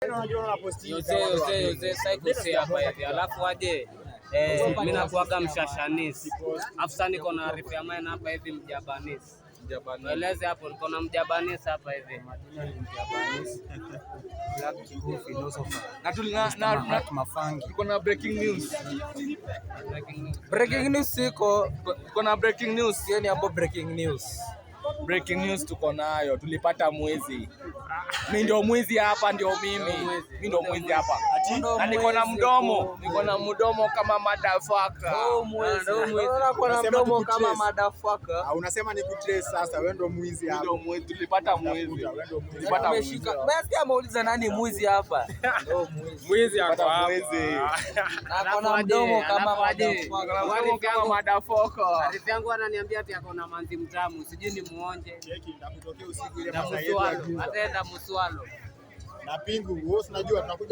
Yote sasa hapa hivi. Alafu aje mimi nakuaga mshashanisi. Alafu sasa niko na arifu ya maana hapa hivi mjabanisi. Eleze hapo niko na mjabanisi hapa hivi. Mjabanisi. Black Chief philosopher. Na mafangi. Tuko na breaking news. Breaking news tuko na breaking news. Yani hapo breaking news. Breaking news tuko nayo, tulipata mwezi. Mimi ndio mwezi hapa, ndio mimi. Mimi ndio mwezi hapa. Na niko na mdomo kama motherfucker. Niko na mdomo kama motherfucker. Unasema ni kutrace sasa, wewe ndio mwizi hapa. Ndio mwezi, tulipata mwezi. Tulipata mwezi. Basi ameuliza nani mwizi hapa? Ndio mwezi. Mwezi hapa. Niko na mdomo kama motherfucker. Arifu yangu ananiambia ati ako na manzi mtamu, sijui ni muonje. Cheki ndakutokea usiku ile masaa yetu. Ataenda Muswalo. Na pingu, wewe unajua tunakuja